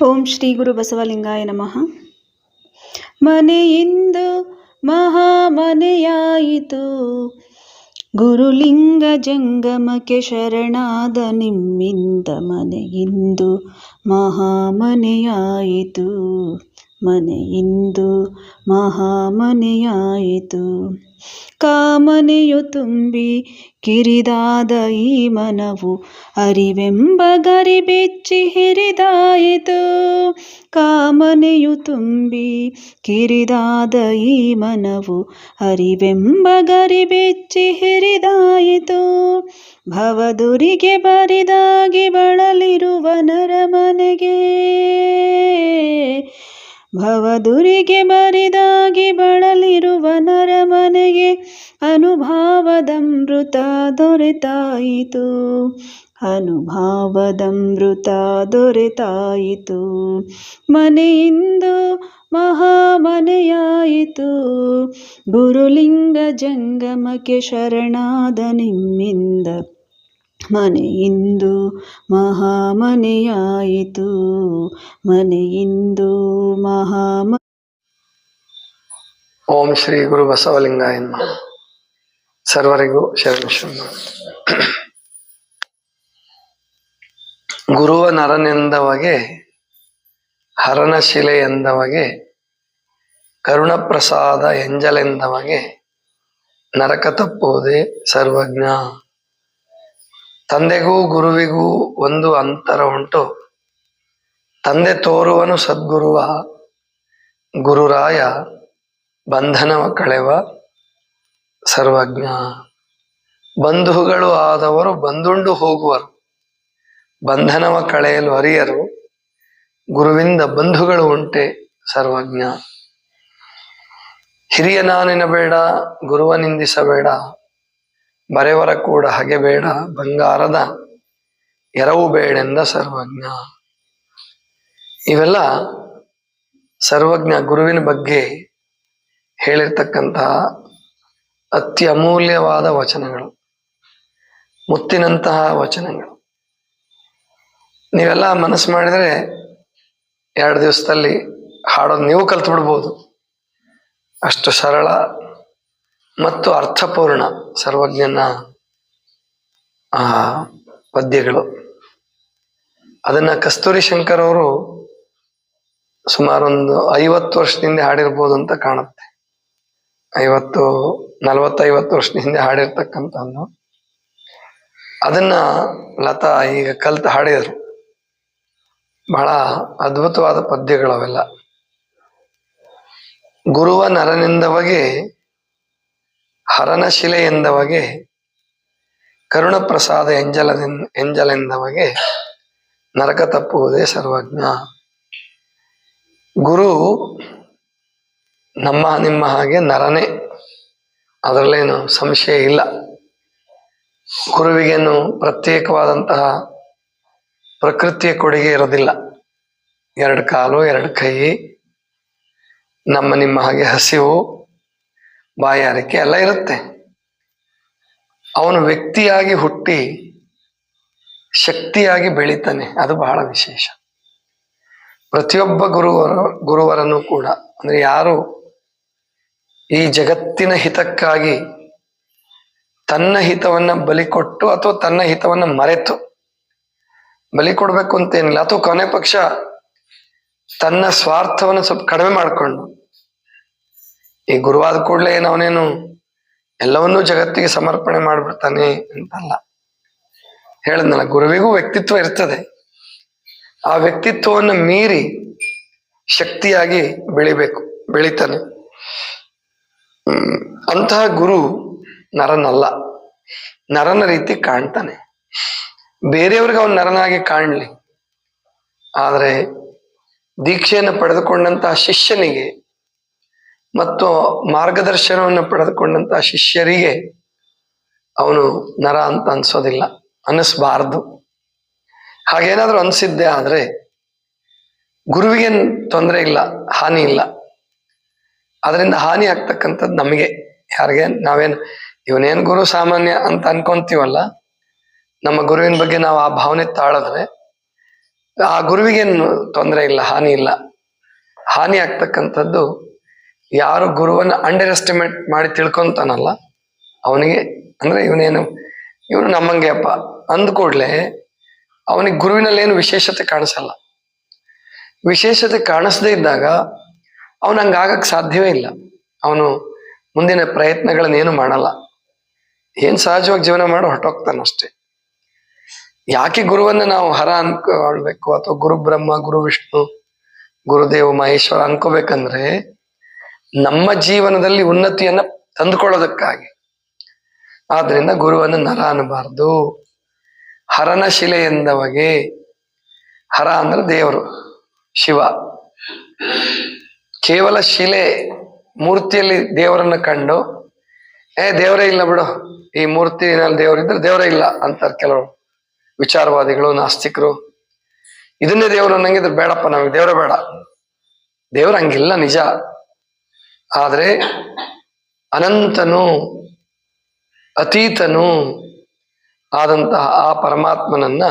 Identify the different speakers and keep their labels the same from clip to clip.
Speaker 1: ಓಂ ಶ್ರೀ ಗುರು ಬಸವಲಿಂಗಾಯ ನಮಃ. ಮನೆಯಿಂದು ಮಹಾಮನೆಯಾಯಿತು, ಗುರುಲಿಂಗ ಜಂಗಮಕ್ಕೆ ಶರಣಾದ ನಿಮ್ಮಿಂದ ಮನೆಯಿಂದು ಮಹಾಮನೆಯಾಯಿತು, ಮನೆಯಿಂದು ಮಹಾಮನೆಯಾಯಿತು. ಕಾಮನೆಯು ತುಂಬಿ ಕಿರಿದಾದ ಈ ಮನವು ಅರಿವೆಂಬ ಗರಿಬೆಚ್ಚಿ ಹಿರಿದಾಯಿತು. ಕಾಮನೆಯು ತುಂಬಿ ಕಿರಿದಾದ ಈ ಮನವು ಅರಿವೆಂಬ ಗರಿಬೆಚ್ಚಿ ಹಿರಿದಾಯಿತು. ಭವದುರಿಗೆ ಬರಿದಾಗಿ ಬಳಲಿರುವ ನರಮನೆಗೆ, ಭವದುರಿಗೆ ಬರಿದಾಗಿ ಬಳಲಿರುವ ನರಮನೆಗೆ ಅನುಭಾವದಮೃತ ದೊರೆತಾಯಿತು, ಅನುಭಾವದಮೃತ ದೊರೆತಾಯಿತು. ಮನೆಯಿಂದು ಮಹಾಮನೆಯಾಯಿತು, ಗುರುಲಿಂಗ ಜಂಗಮಕ್ಕೆ ಶರಣಾದ ನಿಮ್ಮಿಂದ ಮನೆಯಿಂದು ಮಹಾಮನೆಯಾಯಿತು, ಮನೆಯಿಂದು
Speaker 2: ಓಂ ಶ್ರೀ ಗುರು ಬಸವಲಿಂಗಾಯ ನಮಃ. ಸರ್ವರಿಗೂ ಶರಣ. ಗುರುವ ನರನೆಂದವಗೆ ಹರನ ಶಿಲೆ ಎಂದವಗೆ ಕರುಣಪ್ರಸಾದ ಎಂಜಲೆಂದವಗೆ ನರಕ ತಪ್ಪುವುದೇ ಸರ್ವಜ್ಞ. ತಂದೆಗೂ ಗುರುವಿಗೂ ಒಂದು ಅಂತರ ಉಂಟು, ತಂದೆ ತೋರುವನು ಸದ್ಗುರುವ, ಗುರುರಾಯ ಬಂಧನವ ಕಳೆವ ಸರ್ವಜ್ಞ. ಬಂಧುಗಳು ಆದವರು ಬಂದುಂಡು ಹೋಗುವರು, ಬಂಧನವ ಕಳೆಯಲು ಅರಿಯರು, ಗುರುವಿಂದ ಬಂಧುಗಳು ಉಂಟೆ ಸರ್ವಜ್ಞ. ಹಿರಿಯನಾನೆನಬೇಡ, ಗುರುವ ನಿಂದಿಸಬೇಡ, ಬರೆವರ ಕೂಡ ಹಗೆಬೇಡ, ಬಂಗಾರದ ಎರವು ಬೇಡೆಂದ ಸರ್ವಜ್ಞ. ಇವೆಲ್ಲ ಸರ್ವಜ್ಞ ಗುರುವಿನ ಬಗ್ಗೆ ಹೇಳಿರ್ತಕ್ಕಂತಹ ಅತಿ ಅಮೂಲ್ಯವಾದ ವಚನಗಳು, ಮುತ್ತಿನಂತಹ ವಚನಗಳು. ನೀವೆಲ್ಲ ಮನಸ್ಸು ಮಾಡಿದರೆ 2 ದಿವಸದಲ್ಲಿ ಹಾಡೋದು ನೀವು ಕಲ್ತು ಬಿಡ್ಬೋದು. ಅಷ್ಟು ಸರಳ ಮತ್ತು ಅರ್ಥಪೂರ್ಣ ಸರ್ವಜ್ಞನ ಪದ್ಯಗಳು. ಅದನ್ನ ಕಸ್ತೂರಿ ಶಂಕರ್ ಅವರು ಸುಮಾರೊಂದು 50 ವರ್ಷದ ಹಿಂದೆ ಹಾಡಿರ್ಬೋದು ಅಂತ ಕಾಣುತ್ತೆ. 40-50 ವರ್ಷದ ಹಿಂದೆ ಹಾಡಿರ್ತಕ್ಕಂಥದ್ದು. ಅದನ್ನ ಲತಾ ಈಗ ಕಲ್ತು ಹಾಡಿದರು. ಬಹಳ ಅದ್ಭುತವಾದ ಪದ್ಯಗಳವೆಲ್ಲ. ಗುರುವ ನರನೆಂದವಗೆ ಹರನ ಶಿಲೆ ಎಂದವಗೆ ಕರುಣಪ್ರಸಾದ ಎಂಜಲೆಂದವಗೆ ನರಕ ತಪ್ಪುವುದೇ ಸರ್ವಜ್ಞ. ಗುರು ನಮ್ಮ ನಿಮ್ಮ ಹಾಗೆ ನರನೇ, ಅದರಲ್ಲೇನು ಸಂಶಯ ಇಲ್ಲ. ಗುರುವಿಗೇನು ಪ್ರತ್ಯೇಕವಾದಂತಹ ಪ್ರಕೃತಿಯ ಕೊಡುಗೆ ಇರೋದಿಲ್ಲ. 2 ಕಾಲು, 2 ಕೈ, ನಮ್ಮ ನಿಮ್ಮ ಹಾಗೆ ಹಸಿವು, ಬಾಯಾರಿಕೆ ಎಲ್ಲ ಇರುತ್ತೆ. ಅವನು ವ್ಯಕ್ತಿಯಾಗಿ ಹುಟ್ಟಿ ಶಕ್ತಿಯಾಗಿ ಬೆಳೀತಾನೆ, ಅದು ಬಹಳ ವಿಶೇಷ. ಪ್ರತಿಯೊಬ್ಬ ಗುರುವರನ್ನು ಕೂಡ, ಅಂದ್ರೆ ಯಾರು ಈ ಜಗತ್ತಿನ ಹಿತಕ್ಕಾಗಿ ತನ್ನ ಹಿತವನ್ನ ಬಲಿ ಕೊಟ್ಟು ಅಥವಾ ತನ್ನ ಹಿತವನ್ನ ಮರೆತು, ಬಲಿ ಕೊಡ್ಬೇಕು ಅಂತೇನಿಲ್ಲ, ಅಥವಾ ಕೊನೆ ಪಕ್ಷ ತನ್ನ ಸ್ವಾರ್ಥವನ್ನು ಸ್ವಲ್ಪ ಕಡಿಮೆ ಮಾಡಿಕೊಂಡು, ಈ ಗುರುವಾದ ಕೂಡಲೇ ಅವನೇನು ಎಲ್ಲವನ್ನೂ ಜಗತ್ತಿಗೆ ಸಮರ್ಪಣೆ ಮಾಡ್ಬಿಡ್ತಾನೆ ಅಂತಲ್ಲ. ಹೇಳಿದ್ನಲ್ಲ, ಗುರುವಿಗೂ ವ್ಯಕ್ತಿತ್ವ ಇರ್ತದೆ. ಆ ವ್ಯಕ್ತಿತ್ವವನ್ನು ಮೀರಿ ಶಕ್ತಿಯಾಗಿ ಬೆಳಿತಾನೆ. ಅಂತಹ ಗುರು ನರನಲ್ಲ, ನರನ ರೀತಿ ಕಾಣ್ತಾನೆ. ಬೇರೆಯವ್ರಿಗೆ ಅವನು ನರನಾಗಿ ಕಾಣಲಿ, ಆದರೆ ದೀಕ್ಷೆಯನ್ನು ಪಡೆದುಕೊಂಡಂತಹ ಶಿಷ್ಯನಿಗೆ ಮತ್ತು ಮಾರ್ಗದರ್ಶನವನ್ನು ಪಡೆದುಕೊಂಡಂತಹ ಶಿಷ್ಯರಿಗೆ ಅವನು ನರ ಅಂತ ಅನ್ಸೋದಿಲ್ಲ, ಅನ್ನಿಸ್ಬಾರ್ದು. ಹಾಗೇನಾದ್ರೂ ಅನ್ಸಿದ್ದೆ ಆದ್ರೆ ಗುರುವಿಗೇನು ತೊಂದರೆ ಇಲ್ಲ, ಹಾನಿ ಇಲ್ಲ. ಅದರಿಂದ ಹಾನಿ ಆಗ್ತಕ್ಕಂಥದ್ದು ನಮಗೆ. ಯಾರಿಗೆ ನಾವೇನು ಇವನೇನು ಗುರು ಸಾಮಾನ್ಯ ಅಂತ ಅನ್ಕೊಂತೀವಲ್ಲ, ನಮ್ಮ ಗುರುವಿನ ಬಗ್ಗೆ ನಾವು ಆ ಭಾವನೆ ತಾಳಿದ್ರೆ ಆ ಗುರುವಿಗೇನು ತೊಂದರೆ ಇಲ್ಲ, ಹಾನಿ ಇಲ್ಲ. ಹಾನಿ ಆಗ್ತಕ್ಕಂಥದ್ದು ಯಾರು ಗುರುವನ್ನ ಅಂಡರ್ ಎಸ್ಟಿಮೇಟ್ ಮಾಡಿ ತಿಳ್ಕೊಂತಾನಲ್ಲ ಅವನಿಗೆ. ಅಂದ್ರೆ ಇವನು ನಮ್ಮಂಗೆ ಅಪ್ಪ ಅಂದ್ಕೂಡ್ಲೆ ಅವನಿಗೆ ಗುರುವಿನಲ್ಲಿ ಏನು ವಿಶೇಷತೆ ಕಾಣಿಸಲ್ಲ. ವಿಶೇಷತೆ ಕಾಣಿಸದೇ ಇದ್ದಾಗ ಅವನು ಹಂಗಾಗಕ್ಕೆ ಸಾಧ್ಯವೇ ಇಲ್ಲ. ಅವನು ಮುಂದಿನ ಪ್ರಯತ್ನಗಳನ್ನೇನು ಮಾಡಲ್ಲ. ಏನ್ ಸಹಜವಾಗಿ ಜೀವನ ಮಾಡಿ ಹೊರಟೋಗ್ತಾನಷ್ಟೇ. ಯಾಕೆ ಗುರುವನ್ನ ನಾವು ಹರ ಅನ್ಕೊಳ್ಬೇಕು ಅಥವಾ ಗುರು ಬ್ರಹ್ಮ, ಗುರು ವಿಷ್ಣು, ಗುರುದೇವ ಮಹೇಶ್ವರ ಅನ್ಕೋಬೇಕಂದ್ರೆ ನಮ್ಮ ಜೀವನದಲ್ಲಿ ಉನ್ನತಿಯನ್ನ ತಂದುಕೊಳ್ಳೋದಕ್ಕಾಗಿ. ಆದ್ರಿಂದ ಗುರುವನ್ನು ನರ ಅನ್ನಬಾರ್ದು. ಹರನ ಶಿಲೆ ಎಂದವಗೆ. ಹರ ಅಂದ್ರೆ ದೇವರು, ಶಿವ. ಕೇವಲ ಶಿಲೆ ಮೂರ್ತಿಯಲ್ಲಿ ದೇವರನ್ನ ಕಂಡು ದೇವರೇ ಇಲ್ಲ ಬಿಡು, ಈ ಮೂರ್ತಿನಲ್ಲಿ ದೇವರಿದ್ರೆ ದೇವರೇ ಇಲ್ಲ ಅಂತಾರೆ ಕೆಲವರು ವಿಚಾರವಾದಿಗಳು, ನಾಸ್ತಿಕರು. ಇದನ್ನೇ ದೇವರು ಅನ್ನಂಗಿದ್ರೆ ಬೇಡಪ್ಪ, ನಮಗೆ ದೇವರೇ ಬೇಡ. ದೇವ್ರ ಹಂಗಿಲ್ಲ ನಿಜ. ಆದ್ರೆ ಅನಂತನು ಅತೀತನು ಆದಂತಹ ಆ ಪರಮಾತ್ಮನನ್ನ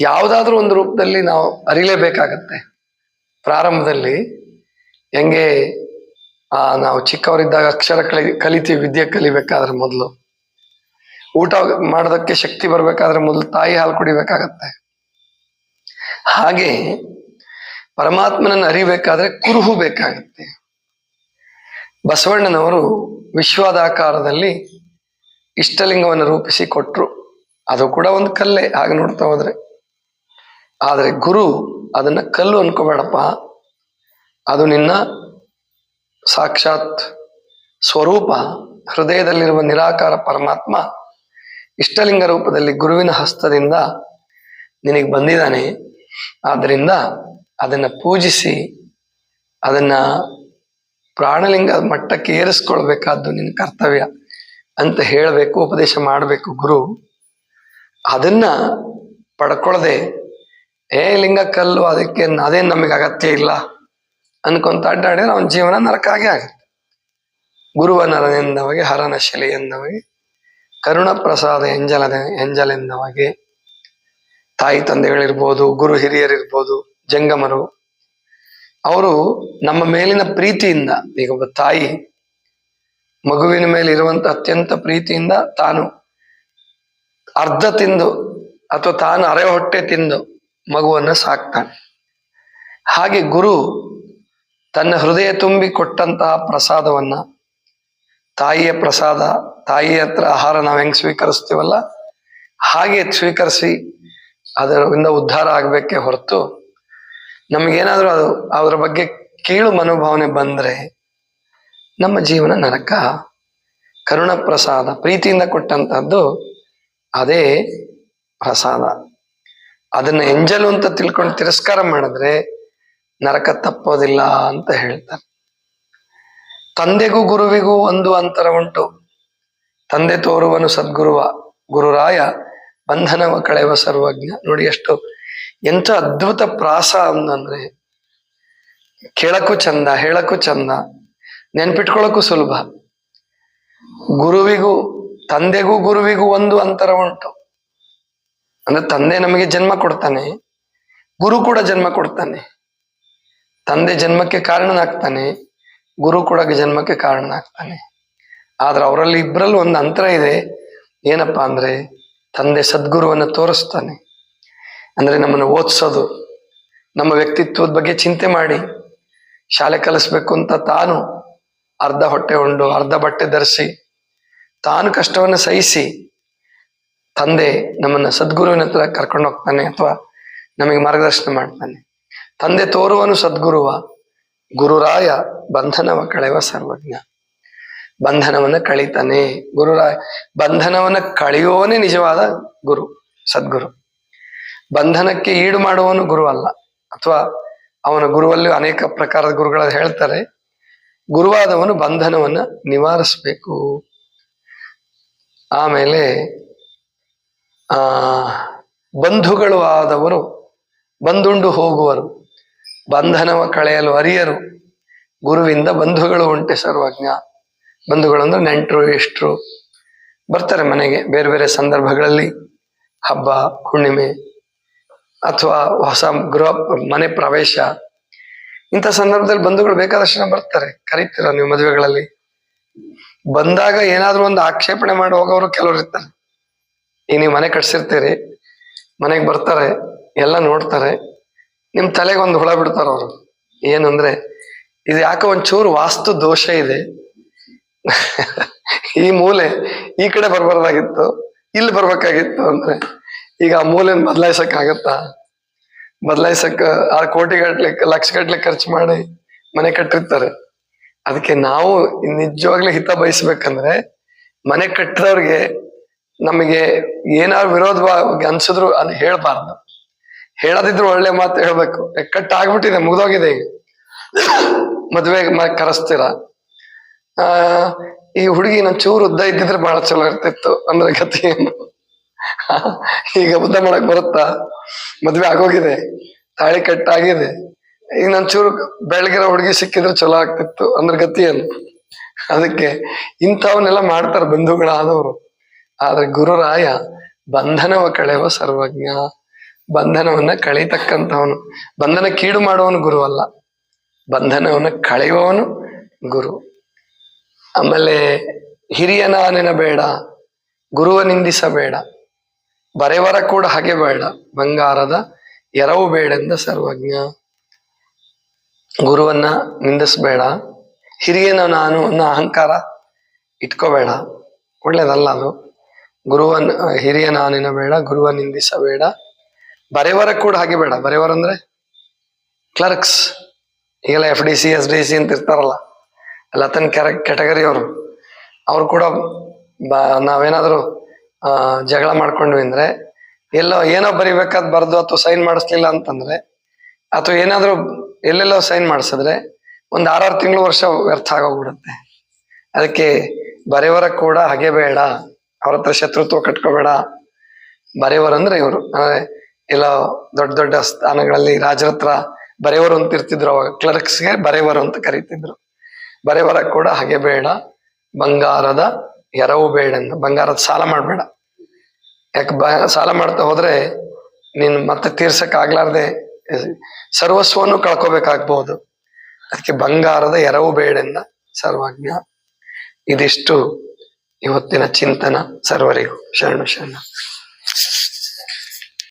Speaker 2: ಯಾವುದಾದ್ರೂ ಒಂದು ರೂಪದಲ್ಲಿ ನಾವು ಅರಿಲೇಬೇಕಾಗತ್ತೆ. ಪ್ರಾರಂಭದಲ್ಲಿ ಹೆಂಗೆ ನಾವು ಚಿಕ್ಕವರಿದ್ದಾಗ ಅಕ್ಷರ ಕಲಿತೀವಿ, ವಿದ್ಯೆ ಕಲಿಬೇಕಾದ್ರೆ ಮೊದಲು, ಊಟ ಮಾಡೋದಕ್ಕೆ ಶಕ್ತಿ ಬರ್ಬೇಕಾದ್ರೆ ಮೊದಲು ತಾಯಿ ಹಾಲು ಕುಡಿಬೇಕಾಗತ್ತೆ. ಹಾಗೆ ಪರಮಾತ್ಮನನ್ನು ಅರಿಬೇಕಾದ್ರೆ ಕುರುಹು ಬೇಕಾಗತ್ತೆ. ಬಸವಣ್ಣನವರು ವಿಶ್ವಾದಾಕಾರದಲ್ಲಿ ಇಷ್ಟಲಿಂಗವನ್ನು ರೂಪಿಸಿ ಕೊಟ್ರು. ಅದು ಕೂಡ ಒಂದು ಕಲ್ಲೇ ಹಾಗೆ ನೋಡ್ತಾ ಹೋದ್ರೆ. ಆದ್ರೆ ಗುರು ಅದನ್ನ ಕಲ್ಲು ಅನ್ಕೋಬೇಡಪ್ಪ, ಅದು ನಿನ್ನ ಸಾಕ್ಷಾತ್ ಸ್ವರೂಪ, ಹೃದಯದಲ್ಲಿರುವ ನಿರಾಕಾರ ಪರಮಾತ್ಮ ಇಷ್ಟಲಿಂಗ ರೂಪದಲ್ಲಿ ಗುರುವಿನ ಹಸ್ತದಿಂದ ನಿನಗೆ ಬಂದಿದ್ದಾನೆ. ಆದ್ರಿಂದ ಅದನ್ನ ಪೂಜಿಸಿ ಅದನ್ನ ಪ್ರಾಣಲಿಂಗ ಮಟ್ಟಕ್ಕೆ ಏರಿಸ್ಕೊಳ್ಬೇಕಾದ್ದು ನಿನ್ನ ಕರ್ತವ್ಯ ಅಂತ ಹೇಳಬೇಕು, ಉಪದೇಶ ಮಾಡಬೇಕು ಗುರು. ಅದನ್ನ ಪಡ್ಕೊಳ್ಳದೆ ಲಿಂಗ ಕಲ್ಲು ಅದಕ್ಕೆ ಅದೇನು ನಮಗೆ ಅಗತ್ಯ ಇಲ್ಲ ಅನ್ಕೊಂತ ಅಡ್ಡಾಡಿದ್ರೆ ಅವನ ಜೀವನ ನರಕಾಗೆ ಆಗುತ್ತೆ. ಗುರುವ ನರನೆಂದವಗೆ, ಹರನ ಶಿಲೆ ಎಂದವಗೆ, ಕರುಣ ಪ್ರಸಾದ ಎಂಜಲೆಂದವಗೆ. ತಾಯಿ ತಂದೆಗಳಿರ್ಬೋದು, ಗುರು ಹಿರಿಯರಿರ್ಬೋದು, ಜಂಗಮರು, ಅವರು ನಮ್ಮ ಮೇಲಿನ ಪ್ರೀತಿಯಿಂದ, ಈಗ ಒಬ್ಬ ತಾಯಿ ಮಗುವಿನ ಮೇಲೆ ಇರುವಂತ ಅತ್ಯಂತ ಪ್ರೀತಿಯಿಂದ ತಾನು ಅರ್ಧ ತಿಂದು ಅಥವಾ ತಾನು ಅರೆ ಹೊಟ್ಟೆ ತಿಂದು ಮಗುವನ್ನ ಸಾಕ್ತಾನೆ. ಹಾಗೆ ಗುರು ತನ್ನ ಹೃದಯ ತುಂಬಿ ಕೊಟ್ಟಂತಹ ಪ್ರಸಾದವನ್ನ, ತಾಯಿಯ ಪ್ರಸಾದ, ತಾಯಿಯ ಹತ್ರ ಆಹಾರ ನಾವು ಹೆಂಗ್ ಸ್ವೀಕರಿಸ್ತೀವಲ್ಲ ಹಾಗೆ ಸ್ವೀಕರಿಸಿ ಅದರಿಂದ ಉದ್ಧಾರ ಆಗ್ಬೇಕೇ ಹೊರತು ನಮಗೇನಾದ್ರೂ ಅದರ ಬಗ್ಗೆ ಕೀಳು ಮನೋಭಾವನೆ ಬಂದ್ರೆ ನಮ್ಮ ಜೀವನ ನರಕ. ಕರುಣ ಪ್ರಸಾದ, ಪ್ರೀತಿಯಿಂದ ಕೊಟ್ಟಂತಹದ್ದು ಅದೇ ಪ್ರಸಾದ. ಅದನ್ನ ಎಂಜಲು ಅಂತ ತಿಳ್ಕೊಂಡು ತಿರಸ್ಕಾರ ಮಾಡಿದ್ರೆ ನರಕ ತಪ್ಪೋದಿಲ್ಲ ಅಂತ ಹೇಳ್ತಾರೆ. ತಂದೆಗೂ ಗುರುವಿಗೂ ಒಂದು ಅಂತರ ಉಂಟು. ತಂದೆ ತೋರುವನು ಸದ್ಗುರುವ, ಗುರುರಾಯ ಬಂಧನವ ಕಳೆವ ಸರ್ವಜ್ಞ. ನೋಡಿ ಎಂಥ ಅದ್ಭುತ ಪ್ರಾಸ ಅಂತಂದ್ರೆ, ಕೇಳಕ್ಕೂ ಚಂದ, ಹೇಳಕ್ಕೂ ಚಂದ, ನೆನ್ಪಿಟ್ಕೊಳ್ಳಕ್ಕೂ ಸುಲಭ. ಗುರುವಿಗೂ ತಂದೆಗೂ ಗುರುವಿಗೂ ಒಂದು ಅಂತರ ಉಂಟು. ಅಂದ್ರೆ ತಂದೆ ನಮಗೆ ಜನ್ಮ ಕೊಡ್ತಾನೆ, ಗುರು ಕೂಡ ಜನ್ಮ ಕೊಡ್ತಾನೆ. ತಂದೆ ಜನ್ಮಕ್ಕೆ ಕಾರಣನಾಗ್ತಾನೆ, ಗುರು ಕೂಡ ಜನ್ಮಕ್ಕೆ ಕಾರಣನಾಗ್ತಾನೆ. ಆದ್ರೆ ಅವರಲ್ಲಿ ಇಬ್ಬರಲ್ಲೂ ಒಂದು ಅಂತರ ಇದೆ. ಏನಪ್ಪಾ ಅಂದ್ರೆ ತಂದೆ ಸದ್ಗುರುವನ್ನು ತೋರಿಸ್ತಾನೆ. ಅಂದ್ರೆ ನಮ್ಮನ್ನು ಓದಿಸೋದು, ನಮ್ಮ ವ್ಯಕ್ತಿತ್ವದ ಬಗ್ಗೆ ಚಿಂತೆ ಮಾಡಿ ಶಾಲೆ ಕಲಿಸ್ಬೇಕು ಅಂತ ತಾನು ಅರ್ಧ ಹೊಟ್ಟೆ ಉಂಡು ಅರ್ಧ ಬಟ್ಟೆ ಧರಿಸಿ ತಾನು ಕಷ್ಟವನ್ನು ಸಹಿಸಿ ತಂದೆ ನಮ್ಮನ್ನ ಸದ್ಗುರುವಿನ ಹತ್ರ ಕರ್ಕೊಂಡು ಹೋಗ್ತಾನೆ ಅಥವಾ ನಮಗೆ ಮಾರ್ಗದರ್ಶನ ಮಾಡ್ತಾನೆ. ತಂದೆ ತೋರುವನು ಸದ್ಗುರುವ, ಗುರುರಾಯ ಬಂಧನವ ಕಳೆವ ಸರ್ವಜ್ಞ. ಬಂಧನವನ್ನ ಕಳೀತಾನೆ ಗುರುರಾಯ. ಬಂಧನವನ್ನ ಕಳೆಯುವವನೇ ನಿಜವಾದ ಗುರು, ಸದ್ಗುರು. ಬಂಧನಕ್ಕೆ ಈಡು ಮಾಡುವವನು ಗುರು ಅಲ್ಲ. ಅಥವಾ ಅವನ ಗುರುವಲ್ಲಿ ಅನೇಕ ಪ್ರಕಾರದ ಗುರುಗಳ ಹೇಳ್ತಾರೆ. ಗುರುವಾದವನು ಬಂಧನವನ್ನ ನಿವಾರಿಸ್ಬೇಕು. ಆಮೇಲೆ ಬಂಧುಗಳು ಆದವರು ಬಂದುಂಡು ಹೋಗುವರು, ಬಂಧನವ ಕಳೆಯಲು ಅರಿಯರು, ಗುರುವಿಂದ ಬಂಧುಗಳು ಉಂಟೆ ಸರ್ವಜ್ಞ. ಬಂಧುಗಳು ಅಂದ್ರೆ ನೆಂಟರು, ಇಷ್ಟರು ಬರ್ತಾರೆ ಮನೆಗೆ ಬೇರೆ ಬೇರೆ ಸಂದರ್ಭಗಳಲ್ಲಿ, ಹಬ್ಬ ಹುಣ್ಣಿಮೆ ಅಥವಾ ಹೊಸ ಗೃಹ ಮನೆ ಪ್ರವೇಶ, ಇಂಥ ಸಂದರ್ಭದಲ್ಲಿ ಬಂಧುಗಳು ಬೇಕಾದಷ್ಟು ಜನ ಬರ್ತಾರೆ. ಕರೀತೀರ ನೀವು ಮದುವೆಗಳಲ್ಲಿ? ಬಂದಾಗ ಏನಾದ್ರೂ ಒಂದು ಆಕ್ಷೇಪಣೆ ಮಾಡಿ ಹೋಗೋರು ಕೆಲವ್ರು ಇರ್ತಾರೆ. ಈಗ ನೀವು ಮನೆ ಕಟ್ಸಿರ್ತೀರಿ, ಮನೆಗೆ ಬರ್ತಾರೆ, ಎಲ್ಲ ನೋಡ್ತಾರೆ, ನಿಮ್ ತಲೆಗೆ ಒಂದು ಹುಳ ಬಿಡ್ತಾರ ಅವರು. ಏನಂದ್ರೆ, ಇದು ಯಾಕೋ ಒಂಚೂರು ವಾಸ್ತು ದೋಷ ಇದೆ, ಈ ಮೂಲೆ ಈ ಕಡೆ ಬರ್ಬಾರ್ದಾಗಿತ್ತು, ಇಲ್ಲಿ ಬರ್ಬೇಕಾಗಿತ್ತು ಅಂದ್ರೆ, ಈಗ ಆ ಮೂಲೆನ ಬದಲಾಯಿಸಕ್ ಆಗತ್ತಾ? ಬದಲಾಯಿಸಕ್ ಆ ಕೋಟಿಗಟ್ಲೆ ಲಕ್ಷಗಟ್ಲೆ ಖರ್ಚು ಮಾಡಿ ಮನೆ ಕಟ್ಟಿರ್ತಾರೆ. ಅದಕ್ಕೆ ನಾವು ನಿಜವಾಗ್ಲೂ ಹಿತ ಬಯಸ್ಬೇಕಂದ್ರೆ, ಮನೆ ಕಟ್ಟಿದವ್ರಿಗೆ ನಮಗೆ ಏನಾದ್ರು ವಿರೋಧವಾಗಿ ಅನ್ಸಿದ್ರು ಅದು ಹೇಳ್ಬಾರ್ದು. ಹೇಳದಿದ್ರು ಒಳ್ಳೆ ಮಾತು ಹೇಳ್ಬೇಕು. ಕಟ್ಟಾಗ್ಬಿಟ್ಟಿದೆ, ಮುಗ್ದೋಗಿದೆ, ಈಗ ಮದ್ವೆಗೆ ಕರೆಸ್ತೀರ, ಈ ಹುಡುಗಿ ನನ್ ಚೂರು ಉದ್ದ ಇದ್ದಿದ್ರೆ ಬಹಳ ಚಲೋ ಇರ್ತಿತ್ತು ಅಂದ್ರೆ ಗತಿ ಏನು? ಈಗ ಉದ್ದ ಮಾಡಕ್ ಬರುತ್ತಾ? ಮದ್ವೆ ಆಗೋಗಿದೆ, ತಾಳಿ ಕಟ್ಟಾಗಿದೆ, ಈಗ ನನ್ ಚೂರು ಬೆಳಗಿರೋ ಹುಡುಗಿ ಸಿಕ್ಕಿದ್ರೆ ಚಲೋ ಆಗ್ತಿತ್ತು ಅಂದ್ರೆ ಗತಿ ಏನು? ಅದಕ್ಕೆ ಇಂಥವನ್ನೆಲ್ಲ ಮಾಡ್ತಾರೆ ಬಂಧುಗಳಾದವರು. ಆದ್ರೆ ಗುರುರಾಯ ಬಂಧನವ ಕಳೆವ ಸರ್ವಜ್ಞ, ಬಂಧನವನ್ನ ಕಳೀತಕ್ಕಂಥವನು. ಬಂಧನ ಕೀಡು ಮಾಡುವವನು ಗುರು ಅಲ್ಲ, ಬಂಧನವನ್ನ ಕಳೆಯುವವನು ಗುರು. ಆಮೇಲೆ ಹಿರಿಯನ ನೆನಬೇಡ, ಗುರುವ ನಿಂದಿಸಬೇಡ, ಬರೆವರ ಕೂಡ ಹಾಗೆ ಬೇಡ, ಬಂಗಾರದ ಎರವು ಬೇಡೆಂದ ಸರ್ವಜ್ಞ. ಗುರುವನ್ನ ನಿಂದಿಸ್ಬೇಡ, ಹಿರಿಯನ ನಾನು ಅನ್ನೋ ಅಹಂಕಾರ ಇಟ್ಕೋಬೇಡ, ಒಳ್ಳೇದಲ್ಲ ಅದು. ಹಿರಿಯ ನಾನಿನ ಬೇಡ, ಗುರುವ ನಿಂದಿಸಬೇಡ, ಬರೆವರ ಕೂಡ ಹಾಗೆ ಬೇಡ. ಬರೆವರ ಅಂದ್ರೆ ಕ್ಲರ್ಕ್ಸ್, ಈಗೆಲ್ಲ FDC SDC ಅಂತ ಇರ್ತಾರಲ್ಲ, ಲತನ್ ಕ್ಯಾಟಗರಿ ಅವ್ರು ಕೂಡ ನಾವೇನಾದ್ರು ಜಗಳ ಮಾಡ್ಕೊಂಡ್ವಿ ಅಂದ್ರೆ, ಎಲ್ಲೋ ಏನೋ ಬರಿಬೇಕಾದ್ ಬರ್ದು ಅಥವಾ ಸೈನ್ ಮಾಡಿಸ್ಲಿಲ್ಲ ಅಂತಂದ್ರೆ, ಅಥವಾ ಏನಾದ್ರು ಎಲ್ಲೆಲ್ಲೋ ಸೈನ್ ಮಾಡಿಸಿದ್ರೆ ಒಂದ್ 6 ತಿಂಗಳು ವರ್ಷ ವ್ಯರ್ಥ ಆಗೋಗ್ಬಿಡುತ್ತೆ. ಅದಕ್ಕೆ ಬರೆವರ ಕೂಡ ಹಾಗೆ ಬೇಡ, ಅವ್ರ ಹತ್ರ ಶತ್ರುತ್ವ ಕಟ್ಕೋಬೇಡ. ಬರೆಯವರು ಅಂದ್ರೆ ಇವರು, ಎಲ್ಲ ದೊಡ್ಡ ದೊಡ್ಡ ಸ್ಥಾನಗಳಲ್ಲಿ ರಾಜರ ಹತ್ರ ಬರೆಯವರು ಅಂತ ಇರ್ತಿದ್ರು. ಅವಾಗ ಕ್ಲರ್ಕ್ಸ್ಗೆ ಬರೆಯವರು ಅಂತ ಕರೀತಿದ್ರು. ಬರೆಯವರ ಕೂಡ ಹಾಗೆ ಬೇಡ, ಬಂಗಾರದ ಎರವು ಬೇಡ. ಬಂಗಾರದ ಸಾಲ ಮಾಡ್ಬೇಡ. ಯಾಕೆ ಸಾಲ ಮಾಡ್ತಾ ಹೋದ್ರೆ ನೀನ್ ಮತ್ತೆ ತೀರ್ಸಕ್ ಆಗ್ಲಾರ್ದೆ ಸರ್ವಸ್ವವನ್ನು ಕಳ್ಕೋಬೇಕಾಗ್ಬಹುದು. ಅದಕ್ಕೆ ಬಂಗಾರದ ಎರವು ಬೇಡೆಂದ ಸರ್ವಜ್ಞ. ಇದಿಷ್ಟು ಇವತ್ತಿನ ಚಿಂತನ. ಸರ್ವರಿಗೂ ಶರಣು ಶರಣ.